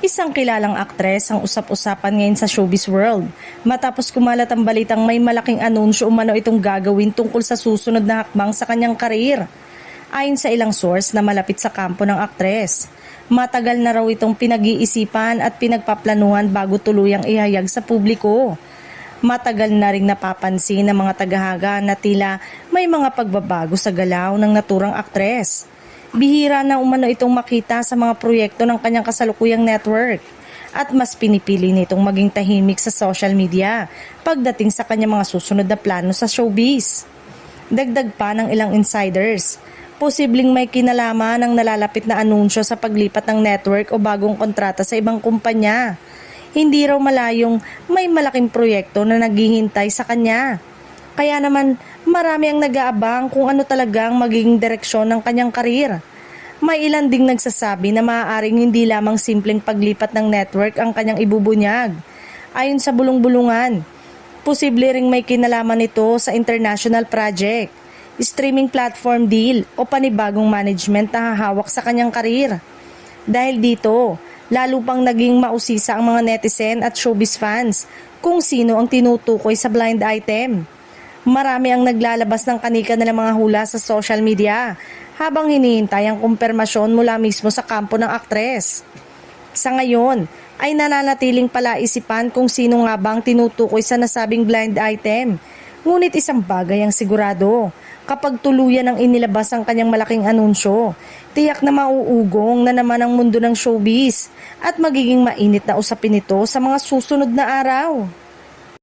Isang kilalang aktres ang usap-usapan ngayon sa showbiz world matapos kumalat ang balitang may malaking anunsyo umano itong gagawin tungkol sa susunod na hakbang sa kanyang karir. Ayon sa ilang source na malapit sa kampo ng aktres, matagal na raw itong pinag-iisipan at pinagpaplanuhan bago tuluyang ihayag sa publiko. Matagal na ring napapansin ng mga tagahaga na tila may mga pagbabago sa galaw ng naturang aktres. Bihira na umano itong makita sa mga proyekto ng kanyang kasalukuyang network at mas pinipili nitong maging tahimik sa social media pagdating sa kanyang mga susunod na plano sa showbiz. Dagdag pa ng ilang insiders, posibleng may kinalaman ang nalalapit na anunsyo sa paglipat ng network o bagong kontrata sa ibang kumpanya. Hindi raw malayong may malaking proyekto na naghihintay sa kanya. Kaya naman marami ang nag-aabang kung ano talagang magiging direksyon ng kanyang karir. May ilan ding nagsasabi na maaaring hindi lamang simpleng paglipat ng network ang kanyang ibubunyag. Ayon sa bulong-bulungan, posible ring may kinalaman ito sa international project, streaming platform deal o panibagong management na hahawak sa kanyang karir. Dahil dito, lalo pang naging mausisa ang mga netizen at showbiz fans kung sino ang tinutukoy sa blind item. Marami ang naglalabas ng kanika nilang mga hula sa social media habang hinihintay ang kumpirmasyon mula mismo sa kampo ng aktres. Sa ngayon ay nananatiling palaisipan kung sino nga ba ang tinutukoy sa nasabing blind item. Ngunit isang bagay ang sigurado, kapag tuluyan ang inilabas ang kanyang malaking anunsyo, tiyak na mauugong na naman ang mundo ng showbiz at magiging mainit na usapin ito sa mga susunod na araw.